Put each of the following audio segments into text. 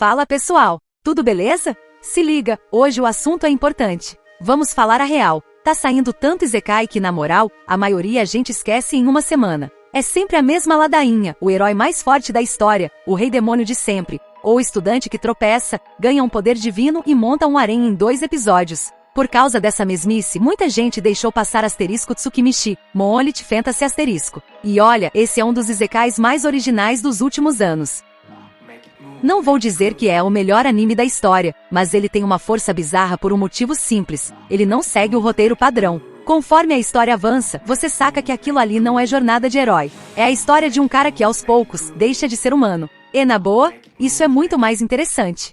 Fala pessoal, tudo beleza? Se liga, hoje o assunto é importante. Vamos falar a real. Tá saindo tanto isekai que na moral, a maioria a gente esquece em uma semana. É sempre a mesma ladainha, o herói mais forte da história, o rei demônio de sempre, ou o estudante que tropeça, ganha um poder divino e monta um harém em 2 episódios. Por causa dessa mesmice, muita gente deixou passar asterisco Tsukimichi, Monolith Fantasy asterisco. E olha, esse é um dos isekais mais originais dos últimos anos. Não vou dizer que é o melhor anime da história, mas ele tem uma força bizarra por um motivo simples. Ele não segue o roteiro padrão. Conforme a história avança, você saca que aquilo ali não é jornada de herói. É a história de um cara que aos poucos deixa de ser humano. E na boa, isso é muito mais interessante.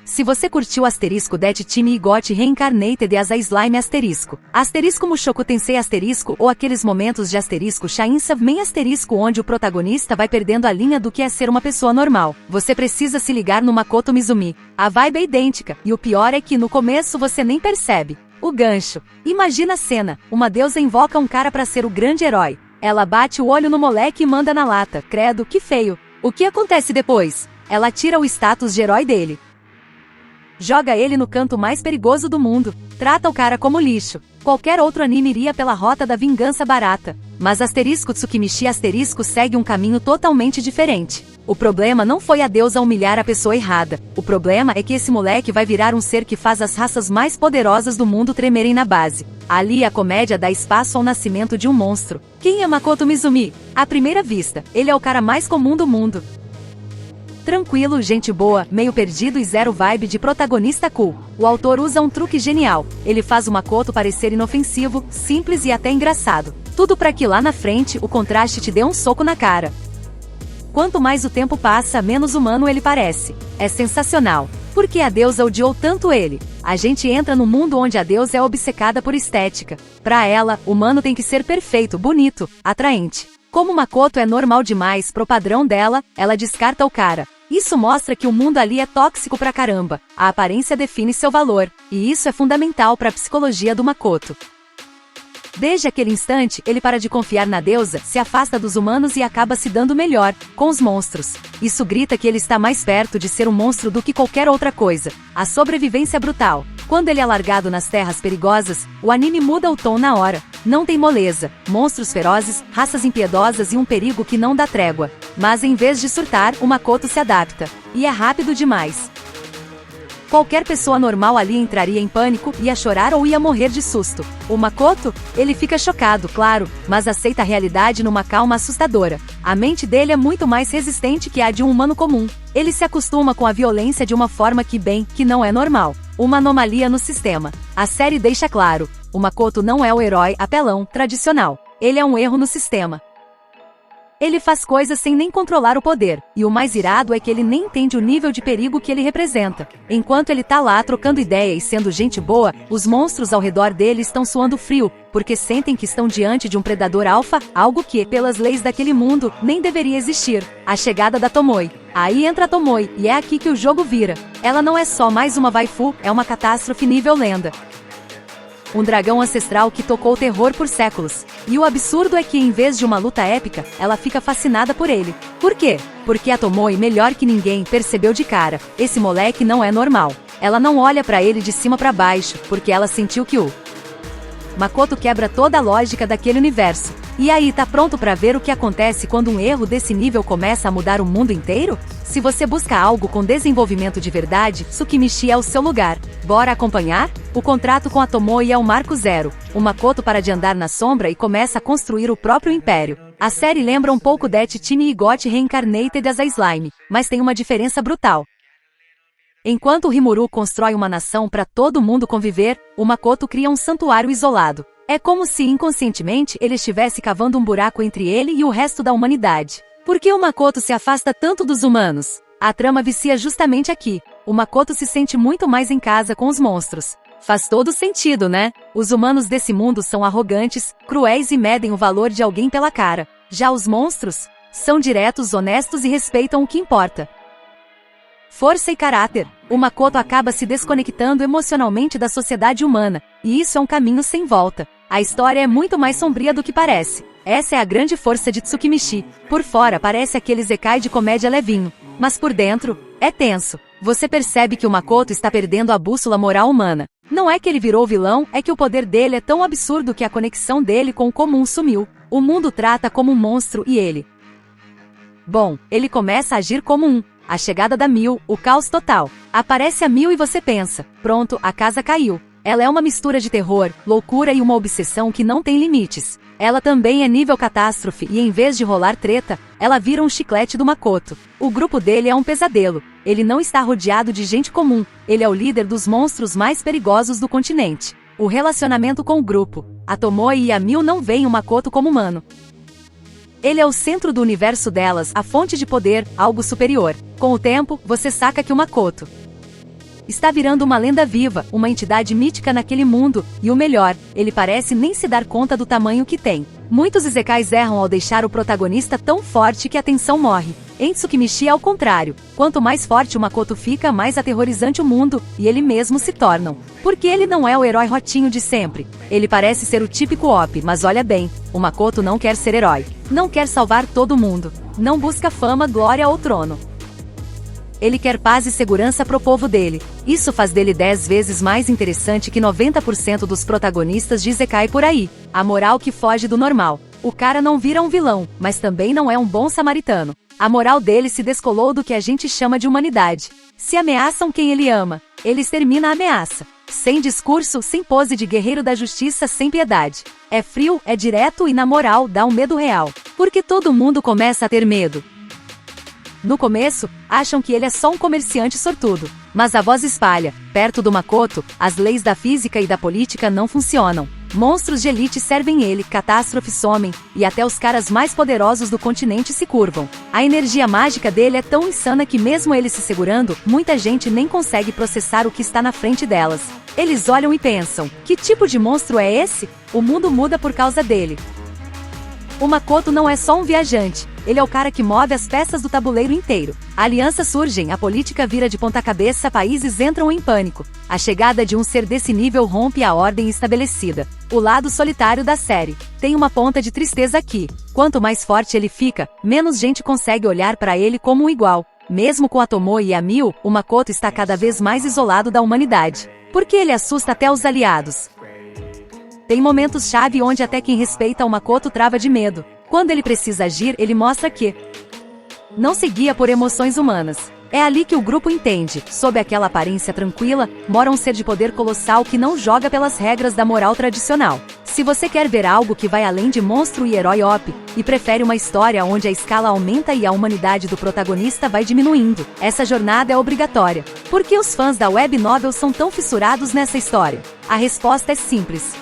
Se você curtiu asterisco Det Time Got Reincarnated as a Slime asterisco Mushoku Tensei asterisco ou aqueles momentos de asterisco Chainsaw Man asterisco onde o protagonista vai perdendo a linha do que é ser uma pessoa normal, você precisa se ligar no Makoto Mizumi. A vibe é idêntica, e o pior é que no começo você nem percebe. O gancho. Imagina a cena, uma deusa invoca um cara pra ser o grande herói. Ela bate o olho no moleque e manda na lata, credo, que feio. O que acontece depois? Ela tira o status de herói dele. Joga ele no canto mais perigoso do mundo, trata o cara como lixo. Qualquer outro anime iria pela rota da vingança barata, mas asterisco Tsukimichi asterisco segue um caminho totalmente diferente. O problema não foi a deusa humilhar a pessoa errada, o problema é que esse moleque vai virar um ser que faz as raças mais poderosas do mundo tremerem na base. Ali a comédia dá espaço ao nascimento de um monstro. Quem é Makoto Mizumi? À primeira vista, ele é o cara mais comum do mundo. Tranquilo, gente boa, meio perdido e zero vibe de protagonista cool. O autor usa um truque genial. Ele faz o Makoto parecer inofensivo, simples e até engraçado. Tudo para que lá na frente o contraste te dê um soco na cara. Quanto mais o tempo passa, menos humano ele parece. É sensacional. Por que a deusa odiou tanto ele? A gente entra num mundo onde a deusa é obcecada por estética. Pra ela, o humano tem que ser perfeito, bonito, atraente. Como Makoto é normal demais pro padrão dela, ela descarta o cara. Isso mostra que o mundo ali é tóxico pra caramba. A aparência define seu valor, e isso é fundamental pra psicologia do Makoto. Desde aquele instante, ele para de confiar na deusa, se afasta dos humanos e acaba se dando melhor com os monstros. Isso grita que ele está mais perto de ser um monstro do que qualquer outra coisa. A sobrevivência é brutal. Quando ele é largado nas terras perigosas, o anime muda o tom na hora. Não tem moleza, monstros ferozes, raças impiedosas e um perigo que não dá trégua. Mas em vez de surtar, o Makoto se adapta. E é rápido demais. Qualquer pessoa normal ali entraria em pânico, ia chorar ou ia morrer de susto. O Makoto? Ele fica chocado, claro, mas aceita a realidade numa calma assustadora. A mente dele é muito mais resistente que a de um humano comum. Ele se acostuma com a violência de uma forma que não é normal. Uma anomalia no sistema. A série deixa claro, o Makoto não é o herói apelão tradicional. Ele é um erro no sistema. Ele faz coisas sem nem controlar o poder, e o mais irado é que ele nem entende o nível de perigo que ele representa. Enquanto ele tá lá trocando ideia e sendo gente boa, os monstros ao redor dele estão suando frio, porque sentem que estão diante de um predador alfa, algo que, pelas leis daquele mundo, nem deveria existir. A chegada da Tomoe. Aí entra a Tomoe, e é aqui que o jogo vira. Ela não é só mais uma waifu, é uma catástrofe nível lenda. Um dragão ancestral que tocou terror por séculos. E o absurdo é que em vez de uma luta épica, ela fica fascinada por ele. Por quê? Porque a Tomoe, melhor que ninguém, percebeu de cara, esse moleque não é normal. Ela não olha pra ele de cima pra baixo, porque ela sentiu que o Makoto quebra toda a lógica daquele universo. E aí, tá pronto pra ver o que acontece quando um erro desse nível começa a mudar o mundo inteiro? Se você busca algo com desenvolvimento de verdade, Tsukimichi é o seu lugar. Bora acompanhar? O contrato com a Tomoe é o marco zero. O Makoto para de andar na sombra e começa a construir o próprio império. A série lembra um pouco Det Time Got Reincarnated as a Slime, mas tem uma diferença brutal. Enquanto o Rimuru constrói uma nação para todo mundo conviver, o Makoto cria um santuário isolado. É como se inconscientemente ele estivesse cavando um buraco entre ele e o resto da humanidade. Por que o Makoto se afasta tanto dos humanos? A trama vicia justamente aqui. O Makoto se sente muito mais em casa com os monstros. Faz todo sentido, né? Os humanos desse mundo são arrogantes, cruéis e medem o valor de alguém pela cara. Já os monstros são diretos, honestos e respeitam o que importa. Força e caráter. O Makoto acaba se desconectando emocionalmente da sociedade humana, e isso é um caminho sem volta. A história é muito mais sombria do que parece. Essa é a grande força de Tsukimichi. Por fora parece aquele isekai de comédia levinho, mas por dentro, é tenso. Você percebe que o Makoto está perdendo a bússola moral humana. Não é que ele virou vilão, é que o poder dele é tão absurdo que a conexão dele com o comum sumiu. O mundo trata como um monstro e ele... Bom, ele começa a agir como um. A chegada da Mil, o caos total. Aparece a Mil e você pensa, pronto, a casa caiu. Ela é uma mistura de terror, loucura e uma obsessão que não tem limites. Ela também é nível catástrofe e em vez de rolar treta, ela vira um chiclete do Makoto. O grupo dele é um pesadelo. Ele não está rodeado de gente comum. Ele é o líder dos monstros mais perigosos do continente. O relacionamento com o grupo. A Tomoe e a Mil não veem o Makoto como humano. Ele é o centro do universo delas, a fonte de poder, algo superior. Com o tempo, você saca que o Makoto está virando uma lenda viva, uma entidade mítica naquele mundo, e o melhor, ele parece nem se dar conta do tamanho que tem. Muitos isekais erram ao deixar o protagonista tão forte que a tensão morre. Em Tsukimichi é ao contrário. Quanto mais forte o Makoto fica, mais aterrorizante o mundo, e ele mesmo se tornam. Porque ele não é o herói rotinho de sempre. Ele parece ser o típico OP, mas olha bem, o Makoto não quer ser herói. Não quer salvar todo mundo. Não busca fama, glória ou trono. Ele quer paz e segurança pro povo dele. Isso faz dele 10 vezes mais interessante que 90% dos protagonistas de Isekai por aí. A moral que foge do normal. O cara não vira um vilão, mas também não é um bom samaritano. A moral dele se descolou do que a gente chama de humanidade. Se ameaçam quem ele ama, ele extermina a ameaça. Sem discurso, sem pose de guerreiro da justiça, sem piedade. É frio, é direto e na moral dá um medo real. Porque todo mundo começa a ter medo. No começo, acham que ele é só um comerciante sortudo. Mas a voz espalha, perto do Makoto, as leis da física e da política não funcionam. Monstros de elite servem ele, catástrofes somem, e até os caras mais poderosos do continente se curvam. A energia mágica dele é tão insana que mesmo ele se segurando, muita gente nem consegue processar o que está na frente delas. Eles olham e pensam, que tipo de monstro é esse? O mundo muda por causa dele. O Makoto não é só um viajante, ele é o cara que move as peças do tabuleiro inteiro. Alianças surgem, a política vira de ponta cabeça, países entram em pânico. A chegada de um ser desse nível rompe a ordem estabelecida. O lado solitário da série. Tem uma ponta de tristeza aqui. Quanto mais forte ele fica, menos gente consegue olhar para ele como um igual. Mesmo com a Tomoe e a Mil, o Makoto está cada vez mais isolado da humanidade. Porque ele assusta até os aliados. Tem momentos-chave onde até quem respeita o Makoto trava de medo. Quando ele precisa agir, ele mostra que não se guia por emoções humanas. É ali que o grupo entende, sob aquela aparência tranquila, mora um ser de poder colossal que não joga pelas regras da moral tradicional. Se você quer ver algo que vai além de monstro e herói OP, e prefere uma história onde a escala aumenta e a humanidade do protagonista vai diminuindo, essa jornada é obrigatória. Por que os fãs da web novel são tão fissurados nessa história? A resposta é simples.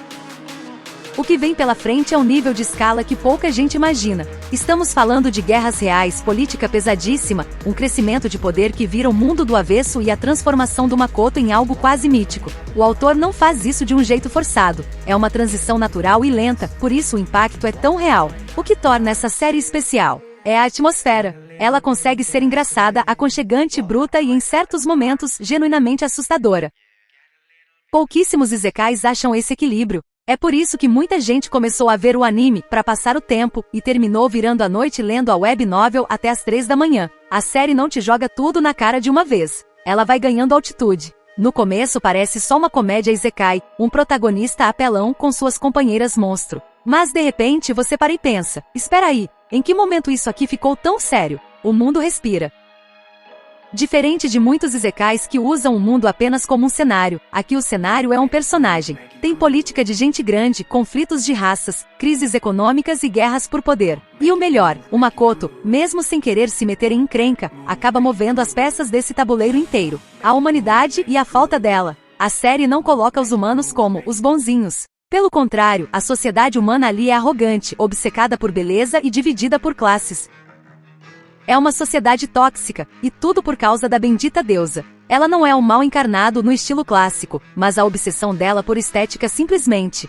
O que vem pela frente é um nível de escala que pouca gente imagina. Estamos falando de guerras reais, política pesadíssima, um crescimento de poder que vira o mundo do avesso e a transformação do Makoto em algo quase mítico. O autor não faz isso de um jeito forçado. É uma transição natural e lenta, por isso o impacto é tão real. O que torna essa série especial é a atmosfera. Ela consegue ser engraçada, aconchegante, bruta e em certos momentos genuinamente assustadora. Pouquíssimos isekais acham esse equilíbrio. É por isso que muita gente começou a ver o anime para passar o tempo e terminou virando a noite lendo a web novel até as 3 da manhã. A série não te joga tudo na cara de uma vez. Ela vai ganhando altitude. No começo parece só uma comédia isekai, um protagonista apelão com suas companheiras monstro. Mas de repente você para e pensa, espera aí, em que momento isso aqui ficou tão sério? O mundo respira. Diferente de muitos isekais que usam o mundo apenas como um cenário, aqui o cenário é um personagem. Tem política de gente grande, conflitos de raças, crises econômicas e guerras por poder. E o melhor, o Makoto, mesmo sem querer se meter em encrenca, acaba movendo as peças desse tabuleiro inteiro. A humanidade e a falta dela. A série não coloca os humanos como os bonzinhos. Pelo contrário, a sociedade humana ali é arrogante, obcecada por beleza e dividida por classes. É uma sociedade tóxica, e tudo por causa da bendita deusa. Ela não é o mal encarnado no estilo clássico, mas a obsessão dela por estética simplesmente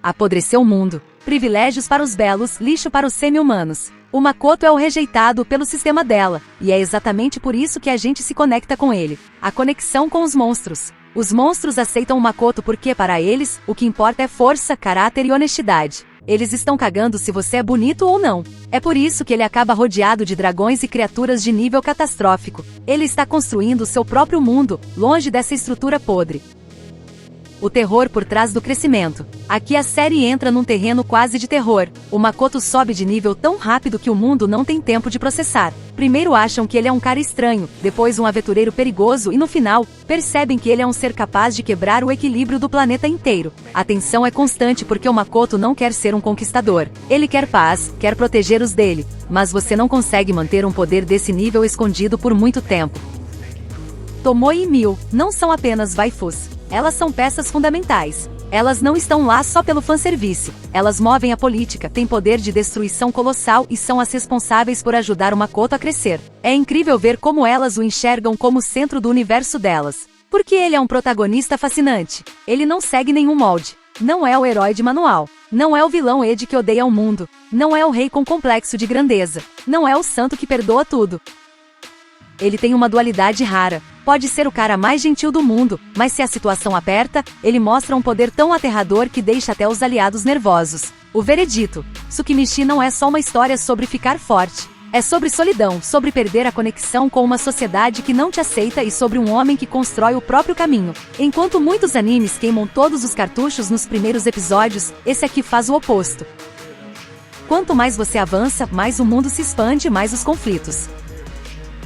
apodreceu o mundo. Privilégios para os belos, lixo para os semi-humanos. O Makoto é o rejeitado pelo sistema dela, e é exatamente por isso que a gente se conecta com ele. A conexão com os monstros. Os monstros aceitam o Makoto porque, para eles, o que importa é força, caráter e honestidade. Eles estão cagando se você é bonito ou não. É por isso que ele acaba rodeado de dragões e criaturas de nível catastrófico. Ele está construindo seu próprio mundo, longe dessa estrutura podre. O terror por trás do crescimento. Aqui a série entra num terreno quase de terror. O Makoto sobe de nível tão rápido que o mundo não tem tempo de processar. Primeiro acham que ele é um cara estranho, depois um aventureiro perigoso e no final, percebem que ele é um ser capaz de quebrar o equilíbrio do planeta inteiro. A tensão é constante porque o Makoto não quer ser um conquistador. Ele quer paz, quer proteger os dele, mas você não consegue manter um poder desse nível escondido por muito tempo. Tomoe e Mil não são apenas waifus. Elas são peças fundamentais. Elas não estão lá só pelo fanservice. Elas movem a política, têm poder de destruição colossal e são as responsáveis por ajudar o Makoto a crescer. É incrível ver como elas o enxergam como centro do universo delas. Porque ele é um protagonista fascinante. Ele não segue nenhum molde. Não é o herói de manual. Não é o vilão Ed que odeia o mundo. Não é o rei com complexo de grandeza. Não é o santo que perdoa tudo. Ele tem uma dualidade rara. Pode ser o cara mais gentil do mundo, mas se a situação aperta, ele mostra um poder tão aterrador que deixa até os aliados nervosos. O veredito: Tsukimichi não é só uma história sobre ficar forte. É sobre solidão, sobre perder a conexão com uma sociedade que não te aceita e sobre um homem que constrói o próprio caminho. Enquanto muitos animes queimam todos os cartuchos nos primeiros episódios, esse aqui faz o oposto. Quanto mais você avança, mais o mundo se expande, mais os conflitos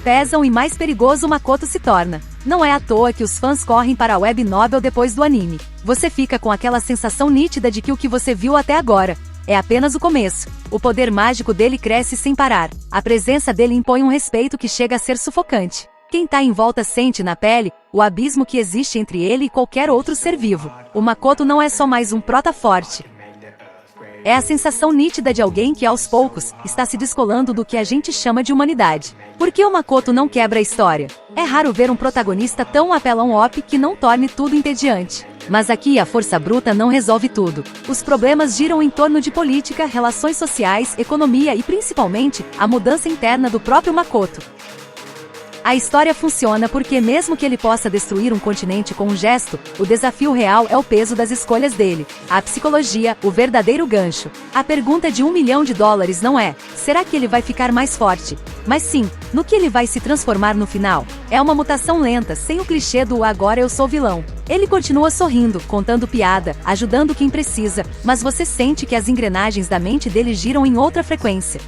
pesam e mais perigoso o Makoto se torna. Não é à toa que os fãs correm para a web novel depois do anime. Você fica com aquela sensação nítida de que o que você viu até agora é apenas o começo. O poder mágico dele cresce sem parar. A presença dele impõe um respeito que chega a ser sufocante. Quem tá em volta sente na pele o abismo que existe entre ele e qualquer outro ser vivo. O Makoto não é só mais um prota forte. É a sensação nítida de alguém que, aos poucos, está se descolando do que a gente chama de humanidade. Por que o Makoto não quebra a história? É raro ver um protagonista tão apelão OP que não torne tudo entediante. Mas aqui a força bruta não resolve tudo. Os problemas giram em torno de política, relações sociais, economia e, principalmente, a mudança interna do próprio Makoto. A história funciona porque mesmo que ele possa destruir um continente com um gesto, o desafio real é o peso das escolhas dele. A psicologia, o verdadeiro gancho. A pergunta de $1 milhão não é: será que ele vai ficar mais forte? Mas sim, no que ele vai se transformar no final? É uma mutação lenta, sem o clichê do agora eu sou vilão. Ele continua sorrindo, contando piada, ajudando quem precisa, mas você sente que as engrenagens da mente dele giram em outra frequência.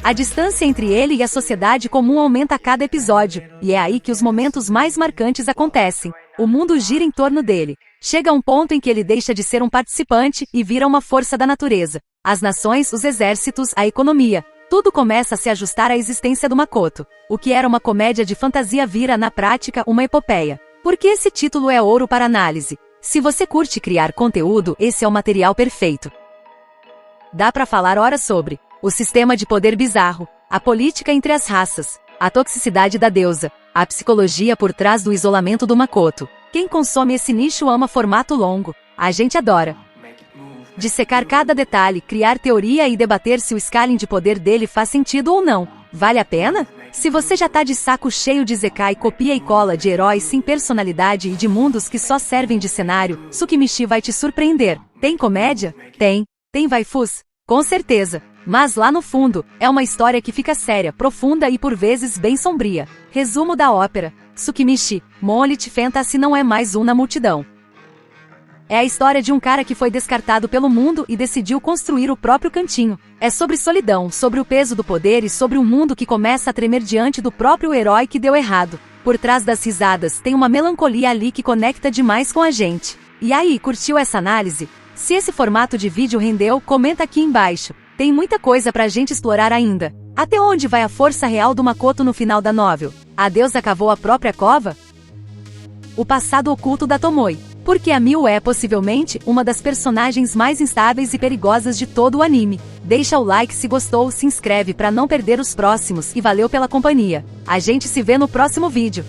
A distância entre ele e a sociedade comum aumenta a cada episódio, e é aí que os momentos mais marcantes acontecem. O mundo gira em torno dele. Chega a um ponto em que ele deixa de ser um participante e vira uma força da natureza. As nações, os exércitos, a economia. Tudo começa a se ajustar à existência do Makoto. O que era uma comédia de fantasia vira, na prática, uma epopeia. Por que esse título é ouro para análise? Se você curte criar conteúdo, esse é o material perfeito. Dá pra falar horas sobre o sistema de poder bizarro, a política entre as raças, a toxicidade da deusa, a psicologia por trás do isolamento do Makoto. Quem consome esse nicho ama formato longo. A gente adora dissecar cada detalhe, criar teoria e debater se o scaling de poder dele faz sentido ou não. Vale a pena? Se você já tá de saco cheio de Isekai copia e cola de heróis sem personalidade e de mundos que só servem de cenário, Tsukimichi vai te surpreender. Tem comédia? Tem. Tem waifus? Com certeza. Mas lá no fundo, é uma história que fica séria, profunda e por vezes bem sombria. Resumo da ópera: Tsukimichi, Monolith Fantasy não é mais um na multidão. É a história de um cara que foi descartado pelo mundo e decidiu construir o próprio cantinho. É sobre solidão, sobre o peso do poder e sobre um mundo que começa a tremer diante do próprio herói que deu errado. Por trás das risadas tem uma melancolia ali que conecta demais com a gente. E aí, curtiu essa análise? Se esse formato de vídeo rendeu, comenta aqui embaixo. Tem muita coisa pra gente explorar ainda. Até onde vai a força real do Makoto no final da novel? A deusa cavou a própria cova? O passado oculto da Tomoe. Porque a Mil é, possivelmente, uma das personagens mais instáveis e perigosas de todo o anime. Deixa o like se gostou, se inscreve pra não perder os próximos e valeu pela companhia. A gente se vê no próximo vídeo.